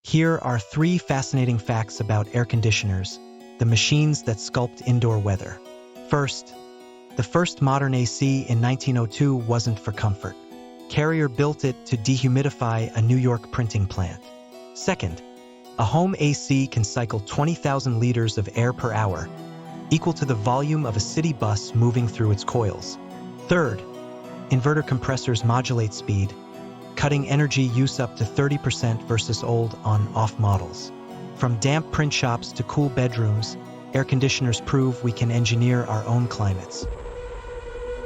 Here are 3 fascinating facts about air conditioners, the machines that sculpt indoor weather. First, the first modern AC in 1902 wasn't for comfort. Carrier built it to dehumidify a New York printing plant. Second, a home AC can cycle 20,000 liters of air per hour, equal to the volume of a city bus moving through its coils. Third, inverter compressors modulate speed, cutting energy use up to 30% versus old on-off models. From damp print shops to cool bedrooms, air conditioners prove we can engineer our own climates.